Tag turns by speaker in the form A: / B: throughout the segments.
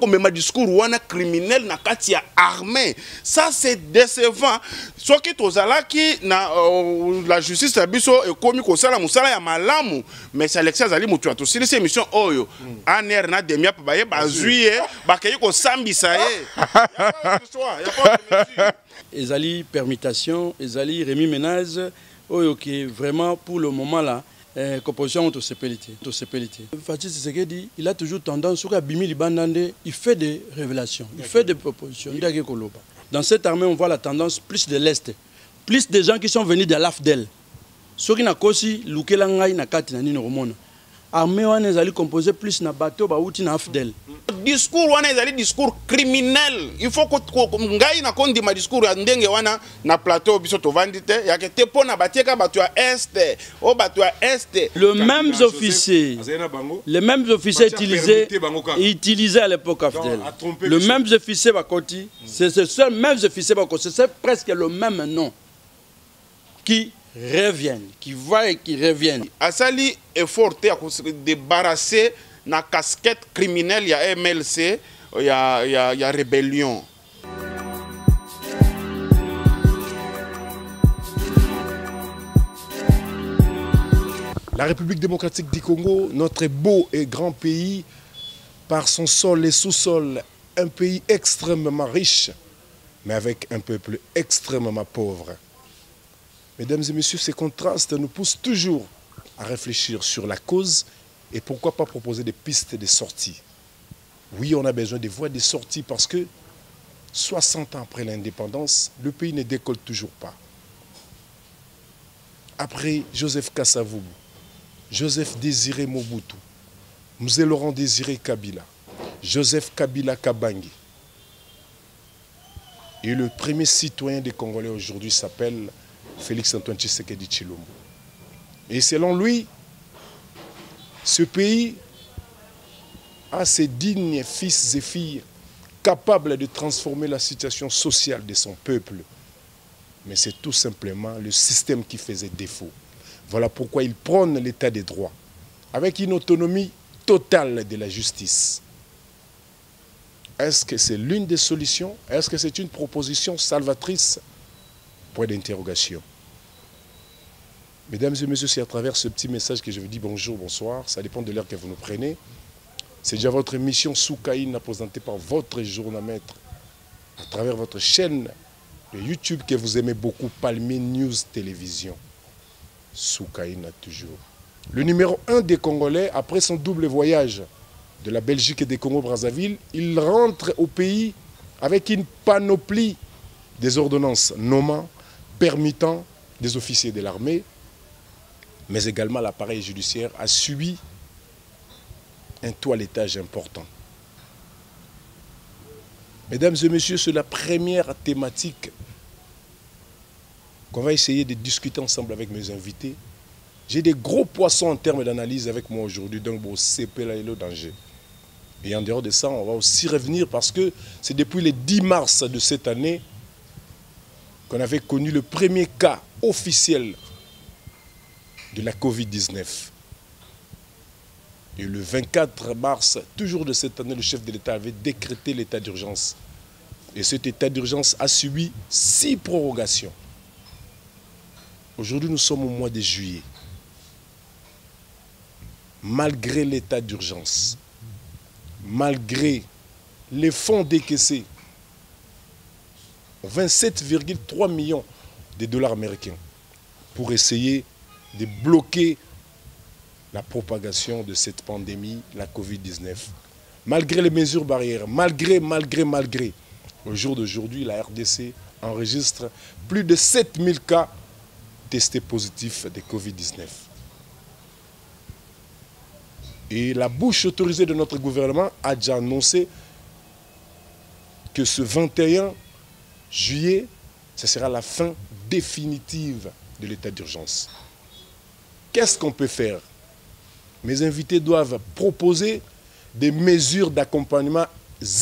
A: comme un discours ou un criminel na kati ya armée. Ça c'est décevant. Ce qui tozala qui na la justice a biso et komi ko sala musala ya malamu, mais c'est Alexis Azali mutu ato si ces émissions oyo aner na demia pa baye bazuye ba kay ko sambisa ye.
B: Ezali permutation, ezali remis ménage oyo qui vraiment pour le moment là composition autosépélité. Fatou Tshisekedi, il a toujours tendance, sur Bimi Libandande, il fait des révélations, il fait des propositions. Dans cette armée, on voit la tendance plus de l'Est, plus de gens qui sont venus de l'AFDEL. Ceux qui n'ont pas aussi, Lukelangai, Nakati, Nani, Romona. Armée, on est allé composer plus na bateau, Baouti, na AFDEL.
A: Discours, on est allé discours criminel. Il faut que ngai na kondi ma discours ndenge wana na plateau biso to vandite ya ke te pona batieka batu ya est o batu ya est.
B: Les mêmes officiers utilisés à l'époque AFDEL. Les mêmes officiers bakoti, c'est ces mêmes officiers bakoti, c'est presque le même nom qui reviennent, qui voient et qui reviennent.
A: Asali effort à se débarrasser na casquette criminelle, il y a MLC, il y a rébellion.
C: La République démocratique du Congo, notre beau et grand pays, par son sol et sous-sol, un pays extrêmement riche, mais avec un peuple extrêmement pauvre. Mesdames et messieurs, ces contrastes nous poussent toujours à réfléchir sur la cause et pourquoi pas proposer des pistes de sortie. Oui, on a besoin de voies de sortie parce que 60 ans après l'indépendance, le pays ne décolle toujours pas. Après Joseph Kasavubu, Joseph Désiré Mobutu, Mzee Laurent Désiré Kabila, Joseph Kabila Kabangi. Et le premier citoyen des Congolais aujourd'hui s'appelle Félix Antoine Tshisekedi Tshilombo. Et selon lui, ce pays a ses dignes fils et filles capables de transformer la situation sociale de son peuple. Mais c'est tout simplement le système qui faisait défaut. Voilà pourquoi il prône l'état des droits, avec une autonomie totale de la justice. Est-ce que c'est l'une des solutions? Est-ce que c'est une proposition salvatrice? Point d'interrogation. Mesdames et messieurs, c'est à travers ce petit message que je vous dis bonjour, bonsoir. Ça dépend de l'heure que vous nous prenez. C'est déjà votre émission Soukaïna présentée par votre journamètre à travers votre chaîne de YouTube que vous aimez beaucoup, Palmier News Télévision. Soukaïna toujours. Le numéro 1 des Congolais, après son double voyage de la Belgique et des Congo-Brazzaville, il rentre au pays avec une panoplie des ordonnances nommant, permettant des officiers de l'armée, mais également l'appareil judiciaire a subi un toilettage important. Mesdames et messieurs, c'est la première thématique qu'on va essayer de discuter ensemble avec mes invités. J'ai des gros poissons en termes d'analyse avec moi aujourd'hui, donc bon, c'est le danger. Et en dehors de ça, on va aussi revenir parce que c'est depuis le 10 mars de cette année qu'on avait connu le premier cas officiel de la Covid-19. Et le 24 mars, toujours de cette année, le chef de l'État avait décrété l'état d'urgence. Et cet état d'urgence a subi 6 prorogations. Aujourd'hui, nous sommes au mois de juillet. Malgré l'état d'urgence, malgré les fonds décaissés, 27,3 millions de dollars américains pour essayer de bloquer la propagation de cette pandémie, la Covid-19. Malgré les mesures barrières, malgré, au jour d'aujourd'hui, la RDC enregistre plus de 7000 cas testés positifs de Covid-19. Et la bouche autorisée de notre gouvernement a déjà annoncé que ce 21 juillet, ce sera la fin définitive de l'état d'urgence. Qu'est-ce qu'on peut faire? Mes invités doivent proposer des mesures d'accompagnement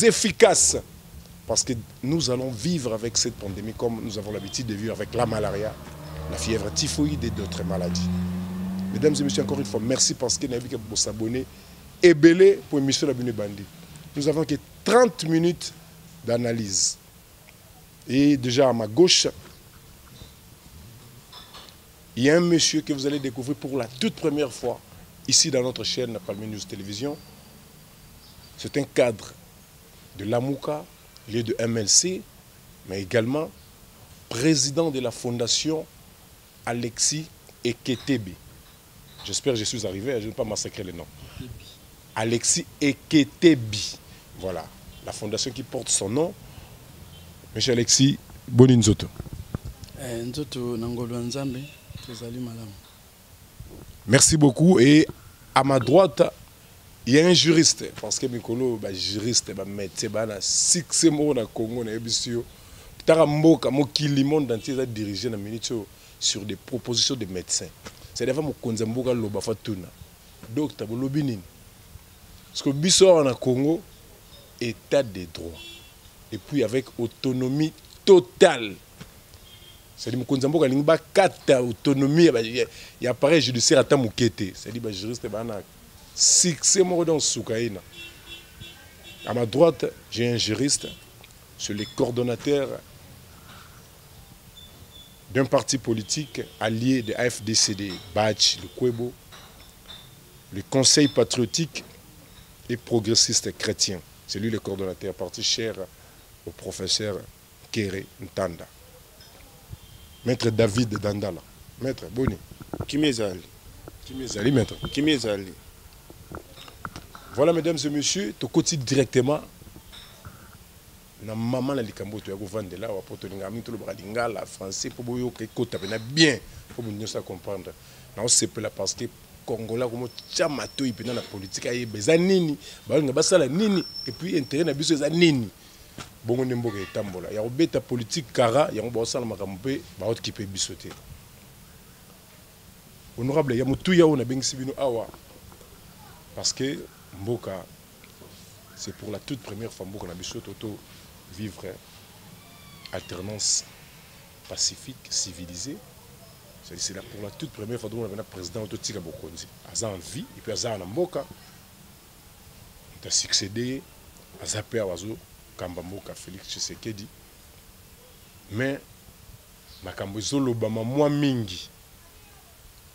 C: efficaces parce que nous allons vivre avec cette pandémie comme nous avons l'habitude de vivre avec la malaria, la fièvre typhoïde et d'autres maladies. Mesdames et messieurs, encore une fois, merci parce que vous avez s'abonner et belé pour l'émission de Bandi. nous avons que 30 minutes d'analyse. Et déjà à ma gauche, il y a un monsieur que vous allez découvrir pour la toute première fois ici dans notre chaîne Palme News Télévision. C'est un cadre de l'AMUCA, il est de MLC, mais également président de la fondation Alexis Eketebe. J'espère que je suis arrivé, je ne vais pas massacrer le nom. Alexis Eketebi. Voilà, la fondation qui porte son nom. Monsieur Alexis, boni nzoto.
B: Nzoto nangolo nzambe, tozali malamu.
C: Merci beaucoup. Et à ma droite, il y a un juriste. Parce que Mikolo, juriste, médecin, na 6 mots na Congo, na Ebisio. Taramboka, Mokili, monde entier a dirigé na minute sur des propositions de médecins. C'est des fois mon konzamboka loba fatuna. Docteur Bolobinin. Parce que Bissor en Congo, état de droit. Et puis avec autonomie totale. C'est-à-dire mon konzamboka lingba kata autonomie, il y a pareil judiciaire à Tamukete. C'est-à-dire que juriste bana 6 mois dans Soukaïna. À ma droite, j'ai un juriste, c'est le coordonnateur d'un parti politique allié de AFDCD, Bach, le Kwebo, le Conseil patriotique et progressiste chrétien. C'est lui le coordonnateur, parti cher au professeur Kéré Ntanda. Maître David Dandala. Maître Boni.
A: Kimezali.
C: Kimezali, maître.
A: Kimezali.
C: Voilà, mesdames et messieurs, tu continues directement. Na maman la likambo tu yako vendre là wa poto ngami to le lingala français pour boyo ke kota bien pour nous ça comprendre. Na on se pela parce que Congolais comme chama to ipena na politique ayi beza nini ba nga basala nini et puis intérêt na biso za nini. Bongo nemboka etambola. Ya obeta politique kara ya ngo basala makambe ba autre qui peut bisoter. Honorable ya mutu ya ona bengisi bino awa parce que mboka c'est pour la toute première fois mboka na biso toto vivre alternance pacifique, civilisée. C'est là pour la toute première fois que nous avons un président autotique à Bokonzi. Aza en vie, et puis Aza en Mboka. Il a succédé à Zapé Awazo, Kambamboka, Félix Tshisekedi. Mais, Makambo Zolobama, moi mingi.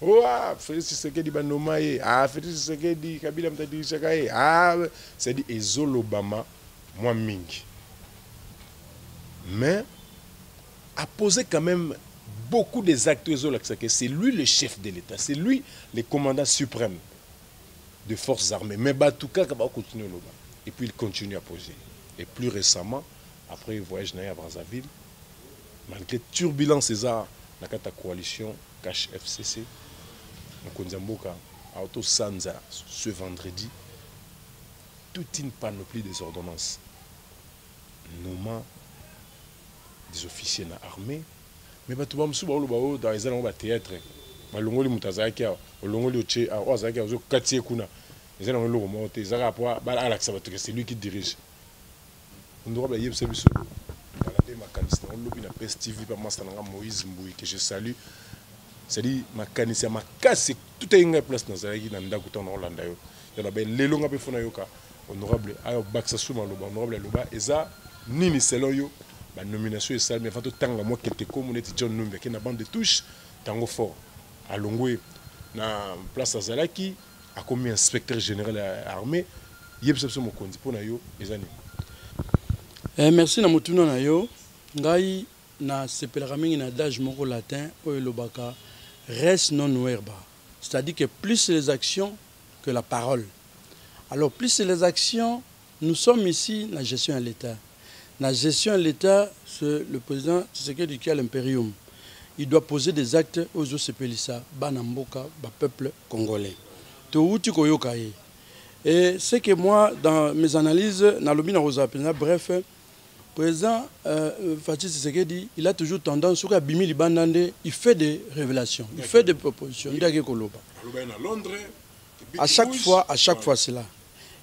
C: Oh, Félix Tshisekedi Banomaye. Ah, Félix Tshisekedi, Kabila Mtadi Chakaye. Ah, c'est-à-dire Zolobama, moi mingi. Mais a posé quand même beaucoup des actes. C'est lui le chef de l'État, c'est lui le commandant suprême des forces armées. Mais Batouka va continuer là-bas. Et puis il continue à poser. Et plus récemment, après le voyage à Brazzaville, malgré turbulence dans la coalition Cash FCC, Nkonzamboka a auto Sanza ce vendredi toute une panoplie des ordonnances nommant des officiers dans l'armée, mais tu vas me dans les allons théâtre, malongoli mutazaki, olongoli oche, ozaki ozo katie kuna, les allons le remonter, zarapoa, c'est lui qui dirige. On doit bien yebse biso. Balade makanisi, on lobi na PES TV par master Moïse Mbouy que je salue. C'est-à-dire makanisi ma casse tout est une place dans zaki na ndako tona Hollande yo. Il y a ben lelonga pe fona yoka. Honorable ayo baksa suma loba, honorable loba eza nini selon yo. La nomination est sale, mais il faut que moi quelques communautés John Numbe qui na bande de touche tango fort à Longwe na place à Zalaki a comme inspecteur général armé yebsepso mokonzi pona yo ezani.
B: Merci na mutuna na yo ngai na sepelaka mingi na adage moko latin oyo lobaka res non verba, c'est-à-dire que plus les actions que la parole. Alors plus les actions, nous sommes ici la gestion à l'État. La gestion de l'État, c'est le président Tshisekedi qui a l'impérium. Il doit poser des actes aux Osepelissa, Banamboka, peuple congolais. Et c'est que moi, dans mes analyses, bref, le président Fatou Tshisekedi, il a toujours tendance, il fait des révélations, il fait des propositions. À chaque fois, c'est là.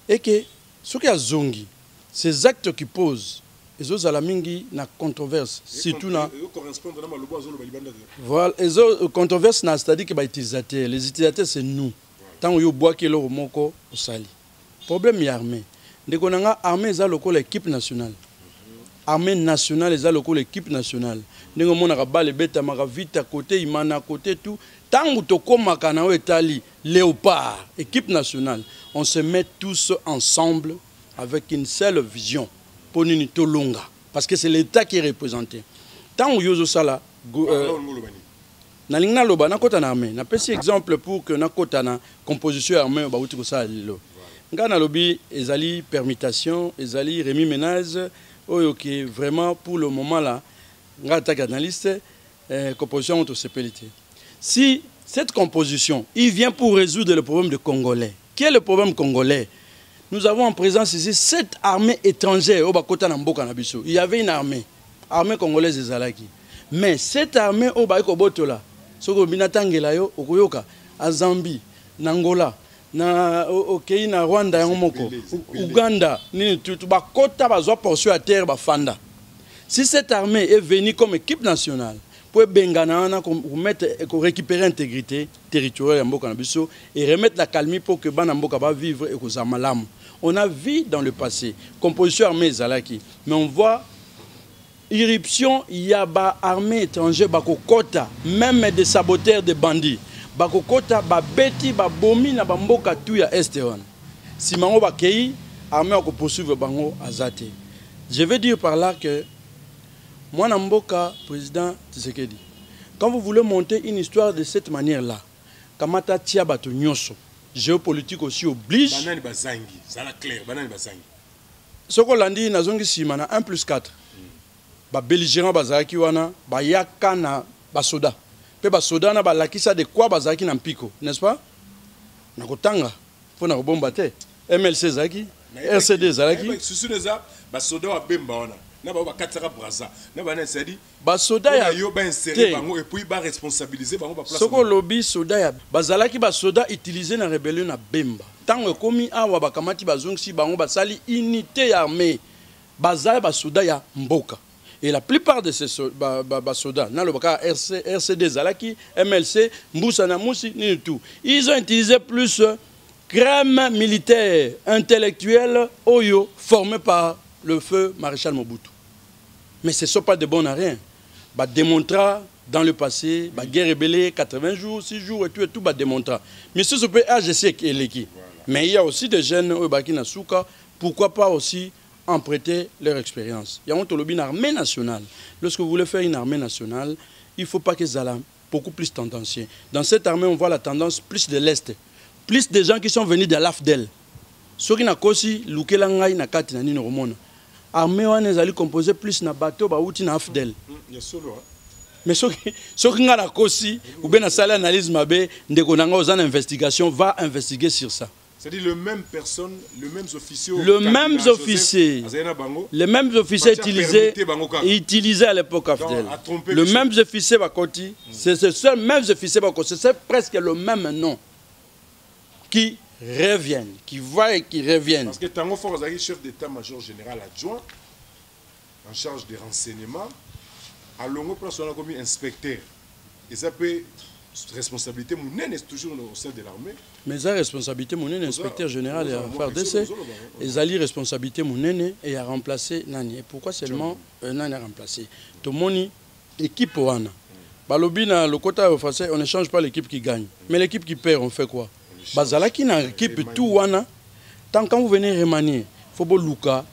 B: Et que ce qu'il y a Zongi, ces actes qu'il pose, les autres alamingi na controverse surtout na voilà les autres controverses c'est-à-dire que les utilisateurs c'est nous tant yo bois que le moko au sali problème y armé ndeko nanga armée eza lokola équipe nationale. Armée nationale eza lokola équipe nationale. Ndenge monaka bale betamaka vite à côté, imana à côté tout. Tango tokomaka na etali léopard, équipe nationale, on se met tous ensemble avec une seule vision pour nini tolonga parce que c'est l'état qui est représenté. Tango yozo sala na lingna loba na kota na armée, na pesi exemple pour que na kota na composition armée ba uti ko sala lelo. Ngana lobi ezali permutation, ezali remis ménage oyo qui vraiment pour le moment là ngata analyste composition auto CPLT. Si cette composition, il vient pour résoudre le problème des Congolais. Quel est le problème congolais? Nous avons en présence ici 7 armées étrangères au Bakota Namboka Nabiso. Il y avait une armée congolaise de Zalaki. Mais cette armée au Baiko Botola, Soko Binatangela yo, Okoyoka, à Zambie, Nangola, na Okei na Rwanda Yamoko, Uganda, ni tout Bakota Bazo portion à terre Bafanda. Si cette armée est venue comme équipe nationale, pour récupérer l'intégrité territoriale de Mboka Nabiso et remettre la calmie pour que Banamboka va vivre et que malam. On a vu dans le passé, composition armée Zalaki, mais on voit irruption, il y a des armées étrangères, Bakokota, même des saboteurs, des bandits. Bakokota, Babeti, Babomi, na Bamboka, tout ya Esteron. Si Mango Bakei, armée ko poursuivre Bango Azate. Je veux dire par là que moi, Namboka, président Tshisekedi, quand vous voulez monter une histoire de cette manière-là, Kamata Tiabato Nyoso, géopolitique aussi oblige.
C: Banani Bazangi, ça la clair, Banani Bazangi.
B: Ce qu'on l'a dit, Nazongi Simana, 1+4. Ba belligérant Bazaki wana, ba yakana, ba soda. Pe ba soda na ba lakisa de quoi Bazaki na mpiko, n'est-ce pas? Nakotanga, faut na bombate. MLC Zaki, RCD Zaki.
C: Susu neza, ba soda wa bemba wana. Na ba kataka braza. Na ba na sedi.
B: Ba soda ya
C: yo ba insérer bango et puis ba responsabiliser bango ba place.
B: Soko lobby soda ya bazalaki ba soda utiliser na rébellion na bemba. Tango komi awa bakamati bazongsi bango basali unité armée. Bazala ba soda ya mboka. Et la plupart de ces soldats, RCD Zalaki, MLC, Mboussa Namoussi, ni tout, ils ont utilisé plus crème militaire intellectuelle Oyo formée par le feu maréchal Mobutu. Mais ce ne sont pas de bons à rien. Bah, démontra dans le passé, bah, guerre rébellée, 80 jours, 6 jours et tout, bah, démontra. Mais ce sont pas AGC et l'équipe. Mais il y a aussi des jeunes au Bakina Souka, pourquoi pas aussi en prêter leur expérience. Il y a une armée nationale. Lorsque vous voulez faire une armée nationale, il ne faut pas que ça soit beaucoup plus tendancieux. Dans cette armée, on voit la tendance plus de l'Est. Plus de gens qui sont venus de l'AFDEL. Ceux qui n'ont pas aussi, l'Ukelangaï n'a pas été dans le armée, on est composé plus de bateaux, ou de l'AFDEL. Mais ceux qui n'ont pas aussi, ou bien dans l'analyse, une investigation, va investiguer sur ça.
C: C'est-à-dire le même personne, le même officier.
B: Les mêmes officiers utilisés à l'époque AFDEL. Le même officier Bakoti, c'est ce même officier Bakoti, c'est presque le même nom qui reviennent, qui voient et qui reviennent.
C: Parce que Tango Forzaki, chef d'état-major général adjoint, en charge des renseignements, à Longo place on a commis inspecteur. Et ça peut responsabilité mounène est toujours au sein de l'armée. Mais la responsabilité mounène, inspecteur général et affaires d'essai, et Zali responsabilité mounène et a remplacé Nani. Et pourquoi seulement Nani a remplacé? Tomoni équipe Wana. Balobina le quota français, on ne change pas l'équipe qui gagne, mais l'équipe qui perd, on fait quoi? Bazalaki na équipe tout Wana. Tant quand vous venez remanier, faut beau Luka.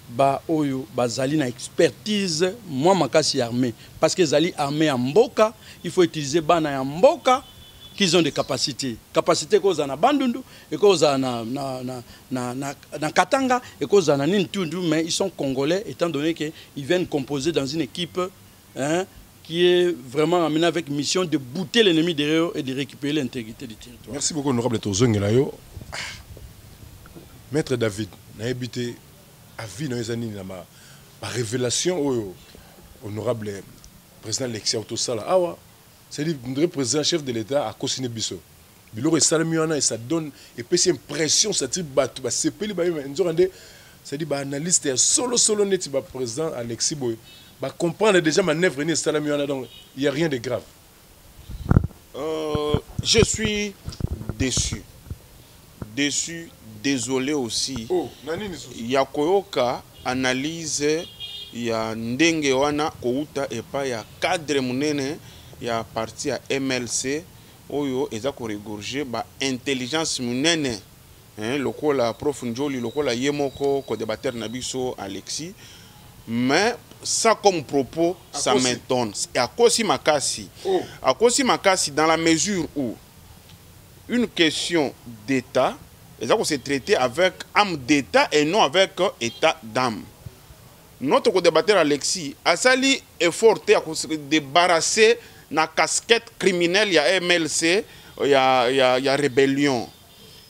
C: Ba oyo bazali na expertise moi makasi armée parce que zali armée en mboka il faut utiliser bana en mboka qui ont des capacités cause na bandundu et cause na Katanga et cause na Nintundu, mais ils sont congolais étant donné que ils viennent composer dans une équipe qui est vraiment amenée avec mission de bouter l'ennemi derrière et de récupérer l'intégrité du territoire. Merci beaucoup honorable Tozongelayo. Maître David n'a habité à vie dans les années ma révélation honorable président Alexis Autosala c'est le président chef de l'État à Kosine Bisso Biloro et Salamiana et ça donne et puis c'est impression ça tire bateau c'est pas c'est dit analyste solo net président Alexis Boy comprendre déjà manœuvre ni Salamiana donc il y a rien de grave. Je suis déçu
A: désolé aussi.
C: Oh, nani ni
A: Il y a koyoka analyse ya ndenge wana kouta epa ya cadre munene ya parti ya MLC oyo eza ko regorger ba intelligence munene lokola prof Njoli lokola yemoko ko débatteur na biso Alexis, mais ça comme propos ça m'étonne. Et à cause makasi, à cause makasi dans la mesure où une question d'état eza ko se traiter avec âme d'état et non avec état d'âme. Notre co-débatteur Alexis a sali effort à se débarrasser na casquette criminelle ya MLC ya rébellion.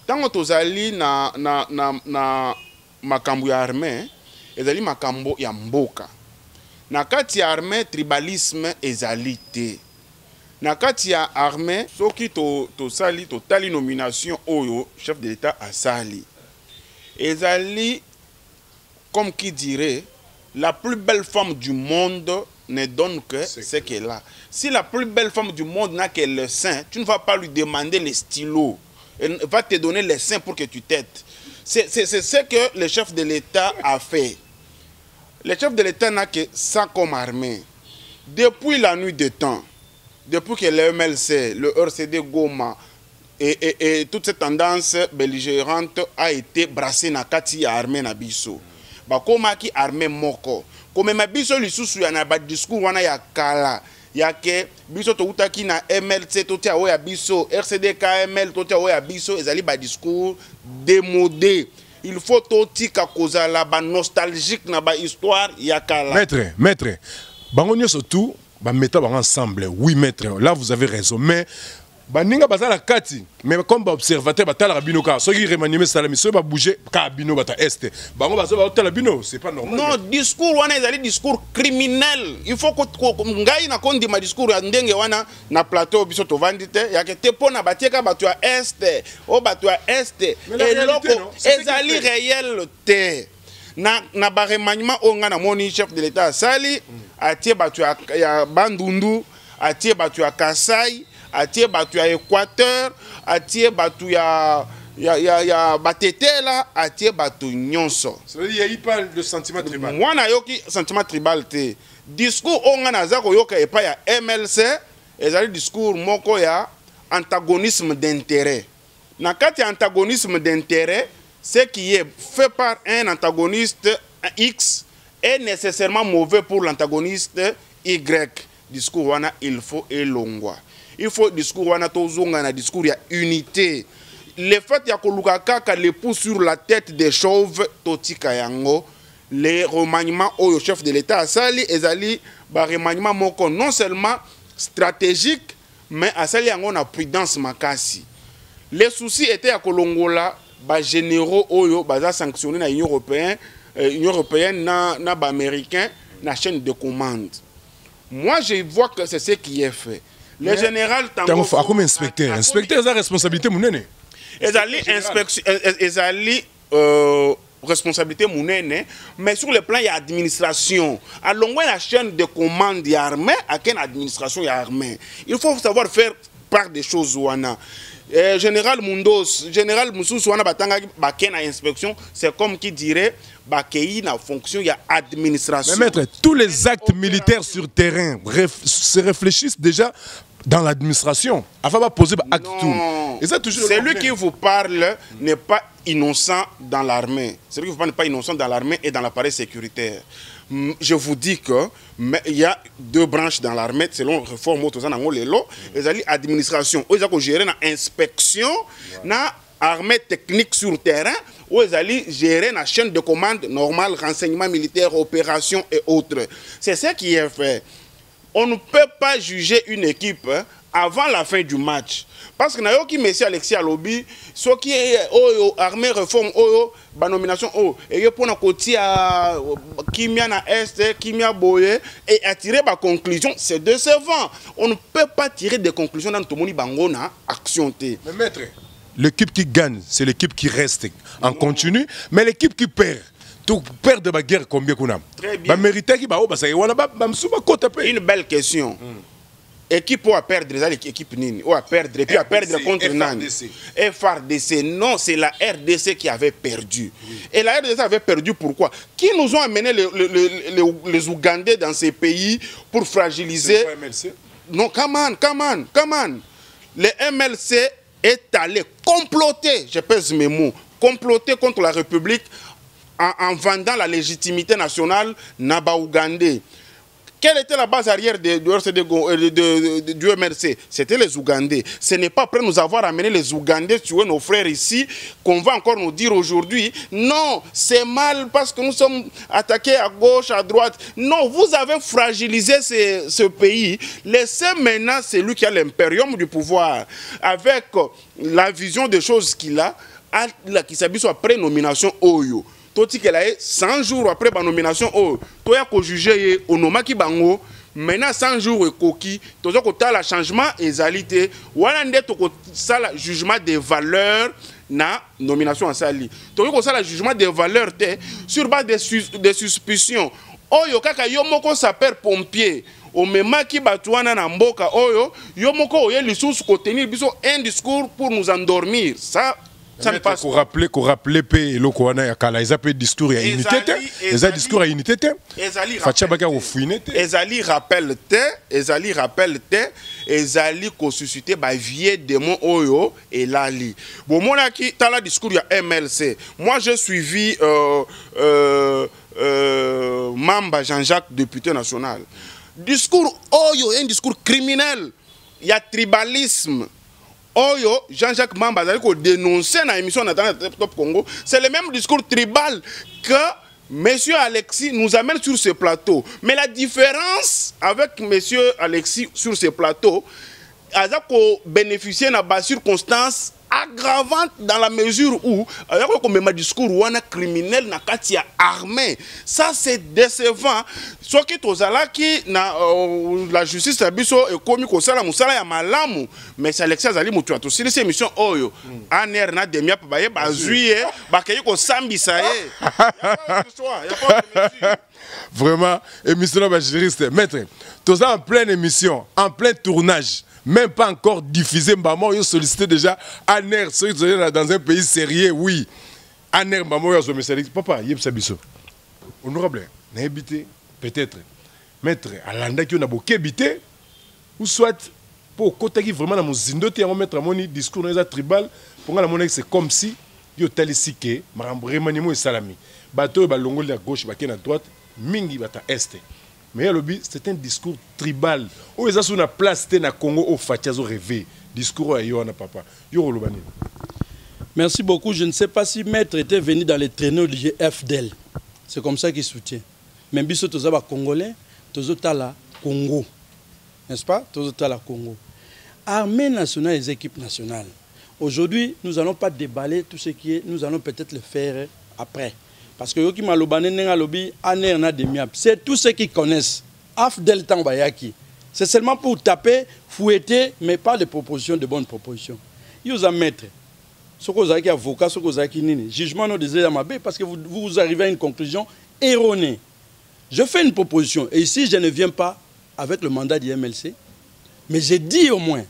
A: Tant que tozali na makambo ya armée ezali makambo ya mboka. Na kati ya armée tribalisme ezali te. Na kati ya armée soki to sali to tali nomination oyo chef de l'État a sali. Ezali comme qui dirait la plus belle femme du monde ne donne que ce qu'elle a. Si la plus belle femme du monde n'a que le sein, tu ne vas pas lui demander les stylos. Elle va te donner les seins pour que tu t'aides. C'est ce que le chef de l'État a fait. Le chef de l'État n'a que ça comme armée. Depuis la nuit des temps, depuis que le MLC, le RCD Goma et toute cette tendance belligérante a été brassée dans la armée Nabiso. Bakomaki armée moko comme ma biso lisusu ya na ba discours wana ya kala ya ke biso to utaki na MLC to tia oya biso RCD KML to tia oya biso ezali ba discours démodé. Il faut totika kozala ba nostalgique na ba histoire ya kala.
C: Maître bango nyoso tout ba meta bango ensemble. Oui maître, là vous avez raison, mais baninga bazala kati mais comme observateur batala bino ka soki remanier salami so ba bouger ka bino bata est bango bazala batala bino, c'est pas normal.
A: Non, discours wana ezali discours criminel. Il faut que ngai na kondi ma discours ya ndenge wana na plateau biso to vandite ya ke te pona batieka batu ya est o batu ya est et loko ezali réel te. Na ba remaniement onga na moni chef de l'État sali atie batu ya Bandundu, atie batu ya Kasai, atie batu ya Équateur, atie batu ya Batetela, atie batu nyonso.
C: Ça veut dire qu'il n'y a pas le sentiment tribal.
A: Moi na yoki sentiment tribal te. Discours onga na zako yoka epa ya MLC, ezali discours moko ya antagonisme d'intérêt. Na kati ya antagonisme d'intérêt, ce qui est fait par un antagoniste X est nécessairement mauvais pour l'antagoniste Y. Discours wana il faut elongwa. Il faut discours wana tozonga na discours ya unité. Le fait ya koluka kaka le pouce sur la tête des chauves totika yango. Les remaniements au chef de l'État asali ezali ba remaniement moko non seulement stratégique mais asali yango na prudence makasi. Les soucis étaient à kolongola ba généraux oyo baza sanctionné na Union européenne na ba américain na chaîne de commande. Moi je vois que c'est ce qui est fait. Le général
C: Tango comme inspecteur a responsabilité munene.
A: Ezali responsabilité munene, mais sur le plan y a administration. Alors la chaîne de commande y armée, à quelle administration y armée. Il faut savoir faire part des choses ouana. Général Mundos, général Moussous ouana batanga bakena inspection, c'est comme qui dirait bakei na fonction y a administration.
C: Mais maître, tous les actes militaires sur terrain se réfléchissent déjà dans l'administration. Afin de poser acte tout.
A: Celui qui vous parle n'est pas innocent dans l'armée. Celui qui vous parle n'est pas innocent dans l'armée et dans l'appareil sécuritaire. Je vous dis que il y a deux branches dans l'armée selon réforme les administration, ils ont géré la inspection, na armée technique sur terrain, où ils allaient gérer la chaîne de commande normale, renseignement militaire, opération et autres. C'est ce qui est fait. On ne peut pas juger une équipe avant la fin du match. Parce que Nayoki Messi Alexis Alobi, ce qui est armée réforme, nomination, et pour na côté à Kimia na Est, Kimia Boye, et attirer ma conclusion, c'est décevant. On ne peut pas tirer des conclusions dans tout le monde bangona action.
C: Mais maître, l'équipe qui gagne, c'est l'équipe qui reste en continu, mais l'équipe qui perd. Tu perds de la guerre combien qu'on a?
A: Très bien.
C: Une belle question.
A: équipe ou à perdre, l'équipe nini, ou à perdre, et puis à perdre contre Nani. FRDC, non, c'est la RDC qui avait perdu. Oui. Et la RDC avait perdu pourquoi? Qui nous ont amené les Ougandais dans ces pays pour fragiliser.
C: C'est pas MLC?
A: Non, come on. Le MLC est allé comploter, je pèse mes mots, comploter contre la République en vendant la légitimité nationale Naba Ougandais. Quelle était la base arrière du MRC? C'était les Ougandais. Ce n'est pas après nous avoir amené les Ougandais, tuer nos frères ici, qu'on va encore nous dire aujourd'hui, non, c'est mal parce que nous sommes attaqués à gauche, à droite. Non, vous avez fragilisé ce pays. Laissez maintenant celui qui a l'impérium du pouvoir, avec la vision des choses qu'il a, qui s'habille sur la pré-nomination Oyo. Toti qu'elle a 100 jours après la nomination, toi tu as jugé onomaki bango, maintenant 100 jours et coquille, tu as le changement et égalité, ou alors tu as le jugement des valeurs na nomination en sali. Tu as le jugement des valeurs sur base des suspicions. Oyo kaka yo moko sapeur pompier. O memaki batuana na mboka oyo, yo moko oye lisusu ko tenir biso un discours pour nous endormir. Ça ne passe pas.
C: Qu'on rappelle pe eloko wana ya kala eza pe discours ya unité te. Eza discours ya unité te. Fatia baka ko fouiner te.
A: Ezali rappel te, ezali ko susciter ba vieux démon oyo et lali. Bon mona ki tala discours ya MLC. Moi j'ai suivi Mamba Jean-Jacques, député national. Discours oyo, un discours criminel. Il y a tribalisme. Oyo, Jean-Jacques Mamba a dénoncé dans l'émission Top Congo. C'est le même discours tribal que M. Alexis nous amène sur ce plateau. Mais la différence avec M. Alexis sur ce plateau, il a bénéficié de circonstances aggravantes dans la mesure où il y a un discours ou un criminel na katia armé. Ça c'est décevant. Soit qui tozalaki na la justice abiso et komi ko sala musala ya malamu, mais c'est Alexis Azali mutu ato sur ces émissions oyo aner na demia pa baye bazuye bakayi ko sambisa ye.
C: Vraiment émission ba juriste maître. Toza en pleine émission, en plein tournage. Même pas encore diffusé, Mbamo, ils sollicité déjà Aner, ceux qui sont dans un pays sérieux, oui. Aner, Mbamo, ils ont dit, papa, il y a Sabiso. Honorable, n'a habité, peut-être. Maître, à l'anda qui on a beaucoup habité, ou soit, pour côté qui vraiment dans mon zindoté, on va mettre mon discours dans les tribal, pour la monnaie, c'est comme si, yo talisike, marambremani et salami. Bateau, balongo à gauche, baké à droite, mingi bata est. Mais c'est un discours tribal. Où est-ce qu'on a place na Congo au Fatiazo rêvé. Discours à Yohana Papa.
B: Merci beaucoup. Je ne sais pas si Maître était venu dans les traîneaux du FDL. C'est comme ça qu'il soutient. Mais biso tozaba congolais, tozotala Congo. N'est-ce pas? Tozotala Congo. Armée nationale et les équipes nationales. Aujourd'hui, nous n'allons pas déballer tout ce qui est. Nous allons peut-être le faire après. Parce que c'est tous ceux qui connaissent. Afdel Tambayaki. C'est seulement pour taper, fouetter, mais pas de propositions, de bonnes propositions. Il vous a mettre. Ce que vous avez avocat, ce que vous avez nini. Jugement non désiré parce que vous arrivez à une conclusion erronée. Je fais une proposition. Et ici, je ne viens pas avec le mandat du MLC. Mais j'ai dit au moins,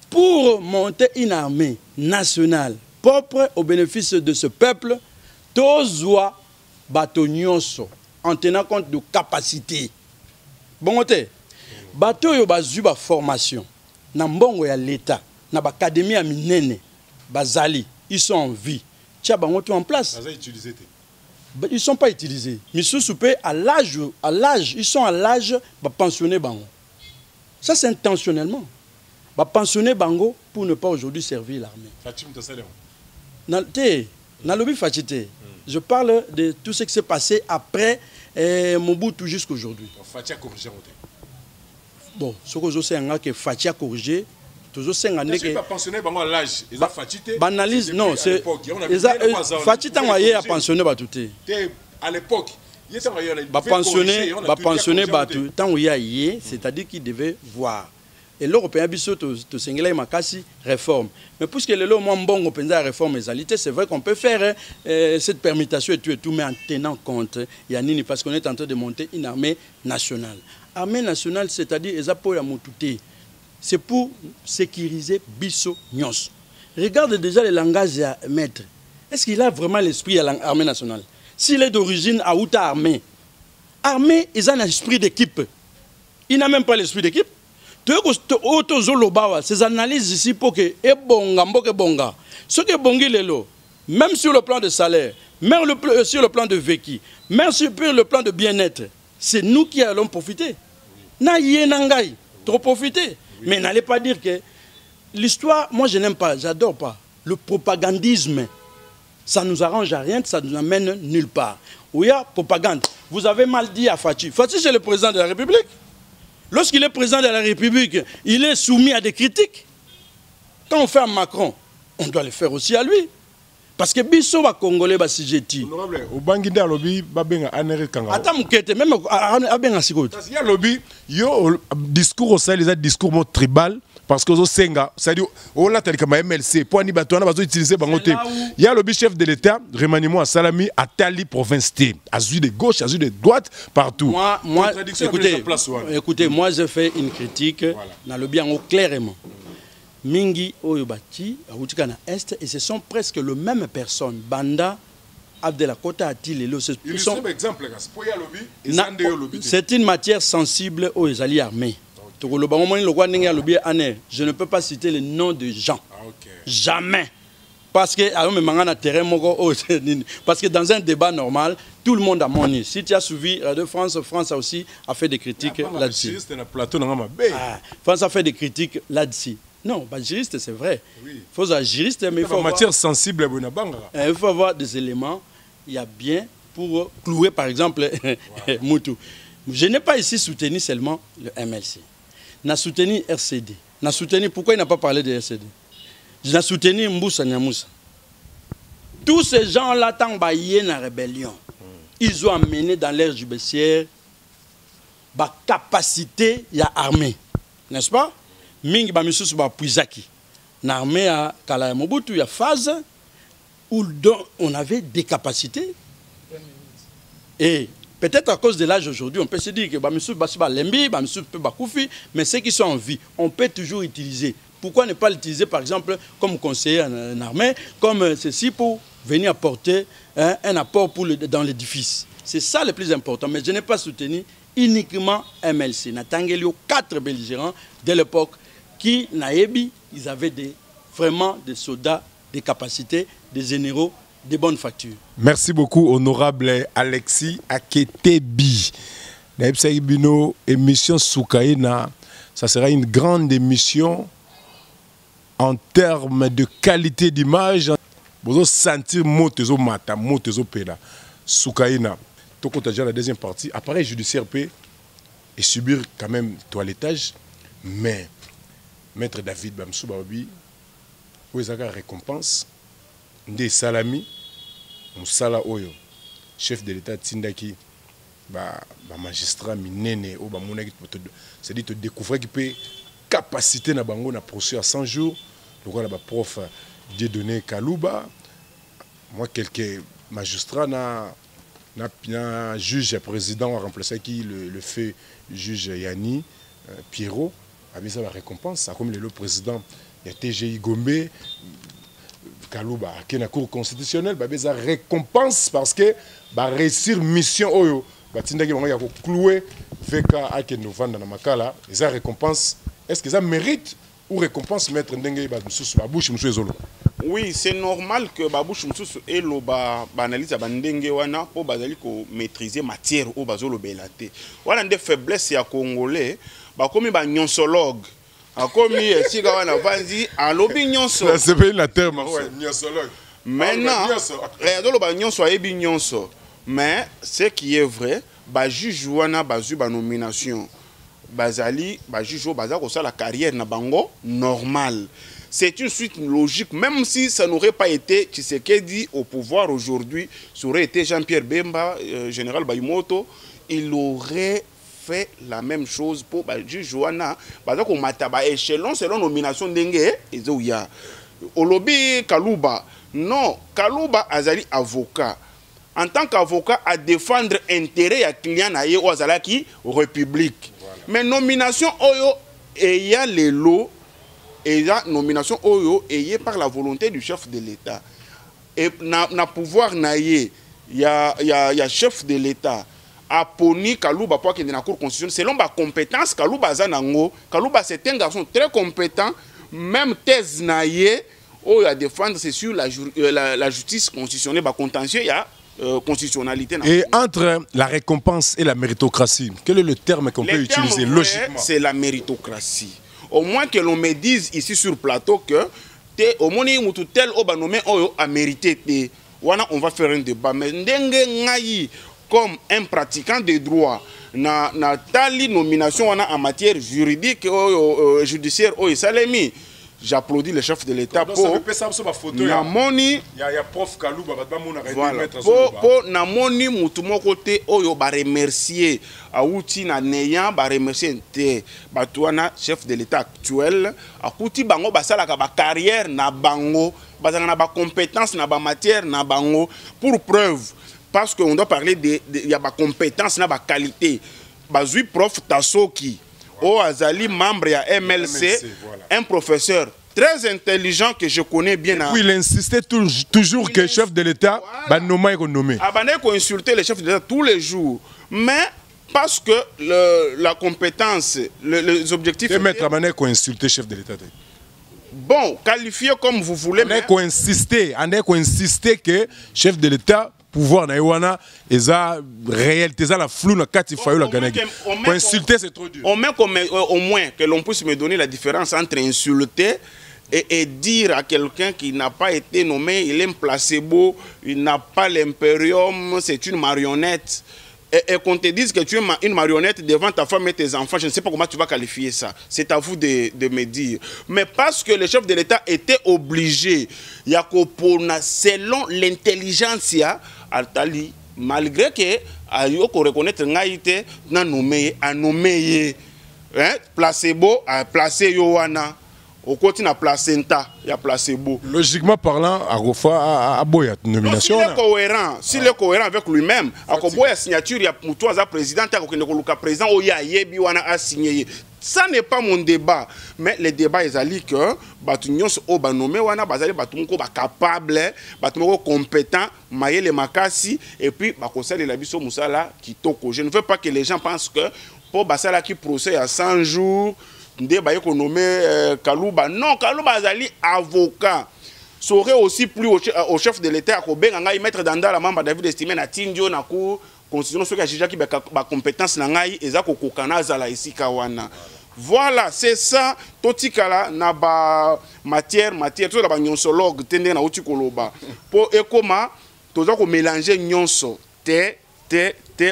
B: pour monter une armée nationale propre au bénéfice de ce peuple, Tozwa bateau nyonso en tenant compte de capacité. Bon côté, bateau yo bazuba formation. Na mbongo ya l'État, na l'académie à minene, bazali, ils sont en vie. Tia bango tout en place. Ils ne sont pas utilisés. Mais sous-soupé à l'âge, ils sont à l'âge de pensionner bango. Ça c'est intentionnellement. Pensionner bango pour ne pas aujourd'hui servir l'armée. Je parle de tout ce qui s'est passé après Mobutu jusqu'à aujourd'hui. Bon, ce que je sais, c'est que Fatia corrigé.
C: Pas pensionné à l'âge.
B: Banalise, non, c'est. Fatia a pensionné Batouté.
C: À l'époque, il était
B: pensionné Batouté. Tant c'est-à-dire qu'il devait voir. Et l'Européen biso to sengela makasi réforme. Mais puisque le lo moins bon la réforme égalité, c'est vrai qu'on peut faire cette permutation et tout, mais en tenant compte Yanini parce qu'on est en train de monter une armée nationale. Armée nationale, c'est-à-dire ezapo ya mutute. c'est pour sécuriser biso nyos. Regarde déjà le langage à maître. Est-ce qu'il a vraiment l'esprit à l'armée nationale? S'il est d'origine à Outa armée, ils ont un esprit d'équipe. Il n'a même pas l'esprit d'équipe. Ces analyses ici pour que ce que bongi lelo, même sur le plan de salaire, même sur le plan de vécu, même sur le plan de bien-être, c'est nous qui allons profiter. Trop profiter. Mais n'allez pas dire que l'histoire, moi je n'aime pas, j'adore pas. Le propagandisme, ça ne nous arrange à rien, ça ne nous amène nulle part. Oui, propagande. Vous avez mal dit à Fachi. Fachi, c'est le président de la République. Lorsqu'il est président de la République, il est soumis à des critiques. Quand on fait à Macron, on doit le faire aussi à lui. Parce que biso va congolais ba sijeti.
C: Honorable, au bangida lobby ba benga anere kanga.
B: Ata mukete même a benga sikoti.
C: Parce qu'il y a lobby, yo discours au sein les discours mo tribal parce que zo senga, c'est-à-dire on l'a tel comme MLC, pour ni batona bazo utiliser bangote. Il y a lobby chef de l'État, remaniement à Salami à Tali province T, à Zui de gauche, à Zui de droite, partout.
B: Moi écoutez, moi je fais une critique dans le bien clairement. Mingi Oyobati, à na Est, et ce sont presque les mêmes personnes. Banda, Abdelakota, Atilelo. C'est une matière sensible aux alliés armés. Je ne peux pas citer le nom de gens. Jamais. Parce que dans un débat normal, tout le monde a moni. Si tu as suivi Radio France, France a aussi fait des critiques là-dessus. France a fait des critiques là-dessus. Non, bah, juriste, c'est vrai. Il faut un juriste, mais il faut
C: matière sensible.
B: Il faut avoir des éléments. Il y a bien pour clouer, par exemple, Moutou. Je n'ai pas ici soutenu seulement le MLC. J'ai soutenu RCD. Pourquoi il n'a pas parlé de RCD? J'ai soutenu Mboussa Nyamoussa. Tous ces gens-là, tant baillés dans la rébellion, ils ont amené dans l'ère judiciaire la capacité de l'armée. N'est-ce pas? Mingi ba misusu ba puizaki. Na armée à Kala Mobutu, il y a phase où on avait des capacités. Et peut-être à cause de l'âge aujourd'hui, on peut se dire que ba misusu ba lembi, ba misusu ba koufi, mais ceux qui sont en vie, on peut toujours utiliser. Pourquoi ne pas l'utiliser par exemple comme conseiller en armée, comme ceci pour venir apporter un apport dans l'édifice. C'est ça le plus important. Mais je n'ai pas soutenu uniquement MLC. Natangelio 4 belligérants de l'époque qui, naïbi, ils avaient vraiment des soldats, des capacités, des généraux, des bonnes factures.
C: Merci beaucoup, honorable Alexis Aketebi. Naïbino, émission Soukaina, ça sera une grande émission en termes de qualité d'image. Vous allez sentir motezo mata, motezo peda. Soukaina, tout compte déjà la deuxième partie. Appareil judiciaire peut et subir quand même toilettage, mais Maître David Bamsou Babi, où est la récompense des salami, Moussala Oyo, chef de l'État Tindaki, magistrat minene, c'est-à-dire te découvrir qu'il peut capacité na bango na procès à 100 jours. Donc on a prof Dieudonné Kalouba, moi quelques magistrats na juge président a remplacé qui le fait juge Yanni Pierrot. A mis ça la récompense, ça comme le président il y a TGI Gombe Kalouba qui est la cour constitutionnelle, bah ça récompense parce que bah réussir mission oyo bah tindaki bango ya ko clouer feka ake novanda na makala et ça récompense. Est-ce que ça mérite ou récompense mettre ndenge ba mususu ba bouche mususu ezolo?
A: Oui, c'est normal que ba bouche mususu elo ba analyse ba ndenge wana po bazali ko maîtriser matière o bazolo belate. Wana nde faiblesse ya congolais ba komi ba nyonsologue. Akomi esika wana vanzi alobi nyonso.
C: C'est pas la terme nyonsologue.
A: Maintenant, adolo ba nyonso ayebi nyonso. Mais ce qui est vrai, ba juge wana bazu ba nomination. Bazali, juge baza ko la carrière na bango normal. C'est une suite logique, même si ça n'aurait pas été Tshisekedi au pouvoir aujourd'hui, ça aurait été Jean-Pierre Bemba, général Bayumoto, il aurait fait la même chose pour juge wana baza ko mataba échelon selon nomination ndenge ezoya. Olobi Kalouba, non, Kalouba azali avocat. En tant qu'avocat, à défendre l'intérêt des clients ou azalaki République. Voilà. Mais nomination oyo et il y a les lots et il y a nomination oyo et par la volonté du chef de l'État. Et na pouvoir naïe, il y a chef de l'État. Aponi Kalouba pour qu'il y ait une cour constitutionnelle selon ma compétence Kalouba zanango. Kalouba c'est un garçon très compétent, même thèse naïe où il y a défendre c'est sur la justice constitutionnelle, bah contentieux il y a constitutionnalité.
C: Et entre la récompense et la méritocratie, quel est le terme qu'on peut utiliser logiquement?
A: C'est la méritocratie. Au moins que l'on me dise ici sur le plateau que au moins tel oba nommé a mérité. On va faire un débat. Mais comme un pratiquant des droits, na tali nomination en matière juridique judiciaire salemi. J'applaudis le chef de l'État pour namoni
C: prof Kalouba
A: pour namoni mutumo côté oyo ba remercier auti na neya ba remercier te batouana chef de l'État actuel akuti bango basala ka ba carrière na bango bazana na ba compétence na ba matière na bango pour preuve parce qu'on doit parler de y a ba compétence na ba qualité bazui prof Tasoki au Azali, membre à MLC, voilà. Un professeur très intelligent que je connais bien.
C: Oui, il insistait toujours que le chef de l'État va nommer et renommer.
A: Il faut insulter le chef de l'État tous les jours. Mais parce que la compétence, les objectifs...
C: C'est maître Abané qui insulter le chef de l'État.
A: Bon, qualifié comme vous voulez.
C: On a insisté que le chef de l'État pouvoir na iwana eza réalité eza la flou na kati fayo la gagner. Pour insulter c'est trop dur.
A: Au moins que l'on puisse me donner la différence entre insulter et dire à quelqu'un qui n'a pas été nommé, il est un placebo, il n'a pas l'impérium, c'est une marionnette. Et qu'on te dise que tu es une marionnette devant ta femme et tes enfants, je ne sais pas comment tu vas qualifier ça. C'est à vous de me dire. Mais parce que le chef de l'État était obligé, selon l'intelligence, Altali, malgré que Ayoko reconnaître Ngaïté, n'a nommé, a nommé, placebo, a placé Yohana. Au côté de la placenta, il y a placebo.
C: Logiquement parlant, à Boya, nomination.
A: S'il est cohérent avec lui-même, à Boya signature, il y a Moutouaza président, il y a président, il y a Yebi, a signé. Ça n'est pas mon débat. Mais le débat est allé que Batunions au banomé, wana bazali batumko ba capable, batumko compétent, maye le makasi et puis ba conseil la biso musala kitoko. Je ne veux pas que les gens pensent que pour basala qui procède à 100 jours, ndé ba yeko nommé Kalouba. Non, Kalouba azali avocat. Serait aussi plus au chef de l'État ko benga y mettre dans la membre David estimé na tindio na cour constitution ce que jija qui ba compétence na ngai ezako kokana zala ici kawana. Voilà, c'est ça. Totikala na ba matière, tout la ba nyonsologue tende na uti koloba. Pour ekoma toza ko mélanger nyonso te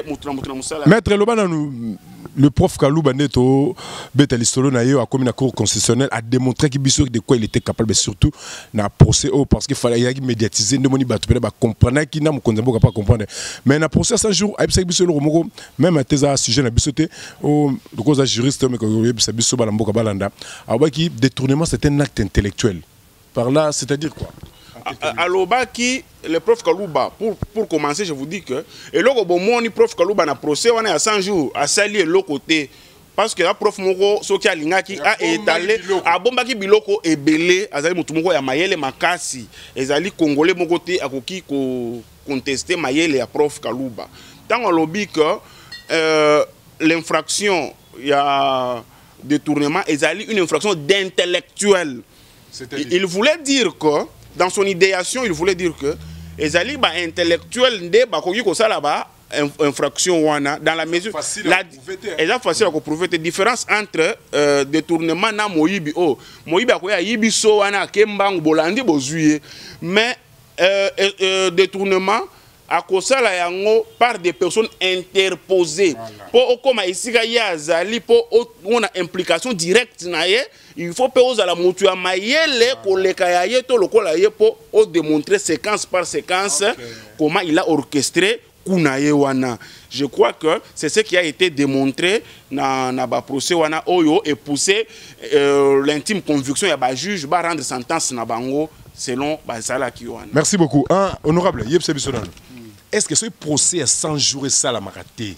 A: mutuna musala.
C: Maître Lobana nous le prof Kalouba Neto Betalistolo nayo a commis la cour constitutionnelle a démontré qu'il biso de quoi il était capable mais surtout na procès parce qu'il fallait y médiatiser ne moni batupela ba comprendre qui na mo konzambo pas comprendre mais na procès 100 jours a biso biso le romoko même à tes sujet na bisoté au cause juriste mais ko biso ba mboka balanda a ba qui détournement c'est un acte intellectuel par là c'est-à-dire quoi?
A: Alors, le prof Kalouba, pour commencer, je vous dis que le prof Kalouba na procès on est à 100 jours, à salier l'autre côté. Parce que le prof Moko, Soki Alingaki a étalé, a bombaki biloko et belé, Azali Moutumoko et Mayele Makasi, et Zali Congolais Mokote a koki contesté Mayele et prof Kalouba. Tant on lobby que l'infraction, il y a détournement, et Zali une infraction d'intellectuel. Il voulait dire que dans son idéation, il voulait dire que les alibas intellectuels ne sont pas infraction wana dans la mesure facile à prouver la différence entre détournement na moyibi akoya yibiso wana kembangu bolandi bozuye mais détournement à kosala yango par des personnes interposées pour comme ici ya zali pour on a implication directe na ye il faut poser la mutu ya mayele koleka ya ye to lokola ye pour démontrer séquence par séquence comment il a orchestré kuna ye wana. Je crois que c'est ce qui a été démontré na ba procès wana oyo et poussé l'intime conviction ya ba juge ba rendre sentence na bango selon ba sala ki wana.
C: Merci beaucoup. Honorable Yebse Bissonal. Est-ce que ce procès à 100 jours et ça la maraté?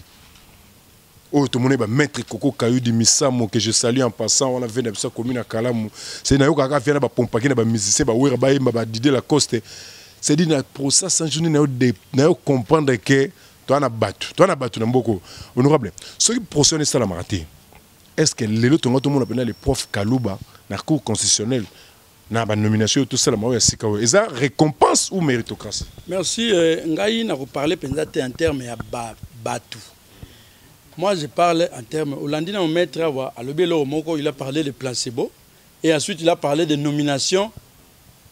C: Oh, tout le monde maître Koko Kayudi Misamo que je salue en passant. On a vu dans commune à Kalamu. C'est Nayo Kaka vient à pompa qui n'a pas musicien, bah oui, bah Didier Lacoste. C'est dit pour ça sans journée Nayo comprendre que toi na battu na beaucoup honorable. Ce qui procède ça la maraté. Est-ce que les autres tout le monde appelle les profs Kalouba na cour constitutionnelle na ba nomination tout ça la mawa sikawe. Et ça récompense ou méritocratie?
B: Merci. Ngai na vous parler peut-être en termes ya batu. Moi, je parle en termes... Hollandais, mon maître, à l'Obélo Moko, il a parlé de placebo. Et ensuite, il a parlé de nomination.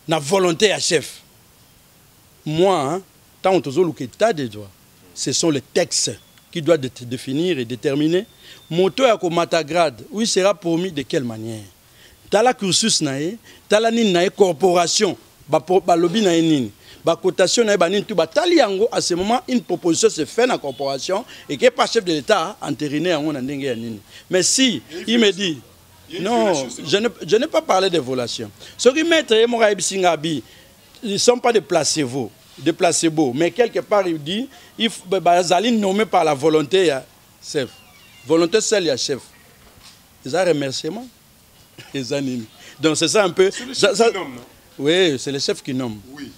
B: Na volonté à chef. Moi, tant on te des droits, ce sont les textes qui doivent être définir et déterminer. Moto à matagrade, oui, sera promis de quelle manière. T'as la cursus nae, t'as la nine corporation, ba lobby nae nine. La cotation à ce moment, une proposition se fait dans la corporation et que pas chef de l'État entériné à mon ending. Mais si il me dit non, je n'ai pas parlé de violation. Ce qui mettent ils ne sont pas des placebo, mais quelque part il dit il faut nommé par la volonté à chef. Volonté seule à chef. Ils ont remerciement. Donc c'est ça un peu. Oui, c'est le chef qui nomme. Oui.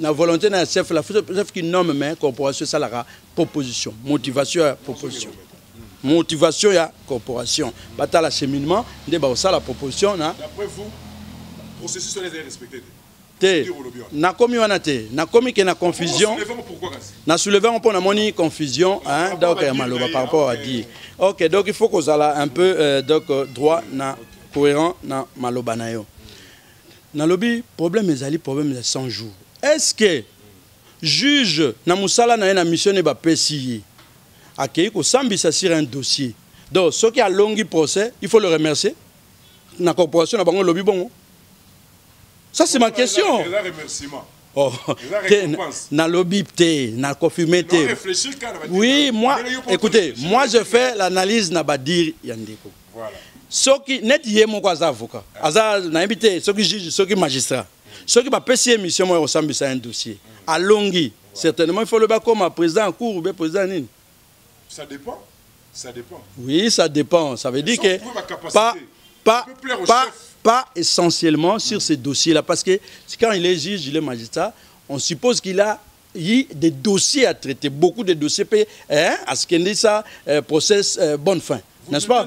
B: La volonté d'un chef, la chef qui nomme mais corporation, ça la proposition, motivation à proposition. Motivation à corporation. Bata l'acheminement, ça la proposition.
C: D'après vous, le processus est respecté?
B: Na komi wana te, na komi que na confusion. Na soulevé un peu na moni confusion, hein, donc maloba par rapport à dire. OK, donc il faut qu'on ait un peu donc droit na cohérent na maloba na yo. Dans le problème est problème de 100 jours. Est-ce que juge na musala na mission ne ba pesi accueillir ko sambisa sur un dossier. Donc ceux qui a longi procès, il faut le remercier. Na corporation na bango lobby bon. Ça c'est ma question. Oh, na lobby te, na confirmé te. Oui, moi écoutez, moi je fais l'analyse na ba dire yandeko. Voilà. Ceux qui net yé mon avocat, na invité, ceux qui juge, ceux qui magistrat, ceux qui va passer mission moi ressemble à un dossier. À Longhi, certainement il faut le battre comme président en cour ou bien président nini.
C: Ça dépend. Ça dépend.
B: Oui, ça dépend. Ça veut dire que pas essentiellement sur ces dossiers-là, parce que quand il est juge, il est magistrat, on suppose qu'il a des dossiers à traiter, beaucoup de dossiers, hein, à ce qu'on dit ça, process bonne fin, n'est-ce pas?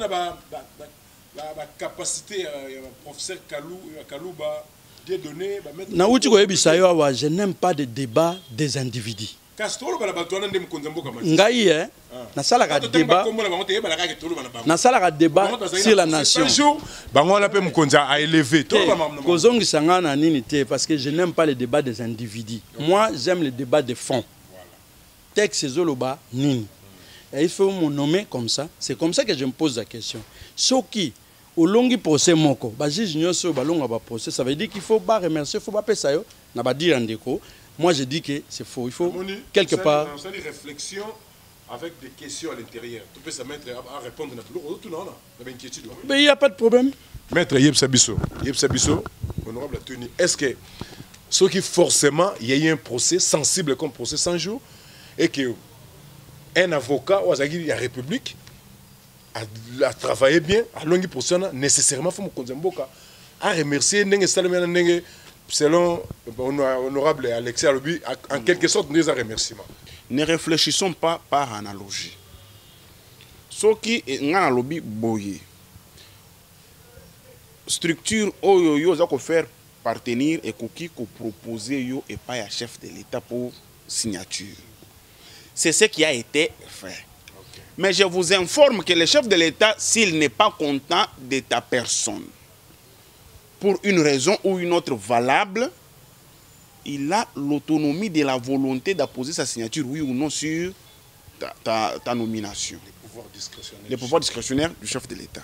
C: La capacité professeur Kalouba de donner
B: je n'aime pas de débat des individus. Ngai na sala ka débat sur la nation.
C: Bango la pe mukonza a élevé
B: kozongi sangana nini te parce que je n'aime pas les débats des individus. Moi j'aime les débats de fond. Texte zoloba nini. Et il faut me nommer comme ça. C'est comme ça que je me pose la question. Ce qui au long du procès moko, ba juge nyonso ba longa ba procès, ça veut dire qu'il faut pas remercier, il faut pas payer ça yo, na ba dire ndeko. Moi je dis que c'est faux, il faut quelque part
C: ça des réflexions avec des questions à l'intérieur. Tu peux se mettre à répondre na plus tout non, na inquiétude.
B: Mais il y a pas de problème.
C: Maître Yebsabiso, honorable Tony, est-ce que ce qui forcément il y a eu un procès sensible comme procès 100 jours et que un avocat ou la République a travaillé bien, a longi procès nécessairement faut me konzemboka a remercier ndenge salamena ndenge selon honorable Alexis Alobi en quelque sorte nous a remerciements.
A: Ne réfléchissons pas par analogie. Ce qui est ngana lobi boye structure oyo za ko faire partenir et koki ko proposer yo et pas à chef de l'État pour signature. C'est ce qui a été fait. Okay. Mais je vous informe que le chef de l'État, s'il n'est pas content de ta personne, pour une raison ou une autre valable, il a l'autonomie de la volonté d'apposer sa signature, oui ou non, sur ta nomination. Les pouvoirs discrétionnaires du chef de l'État.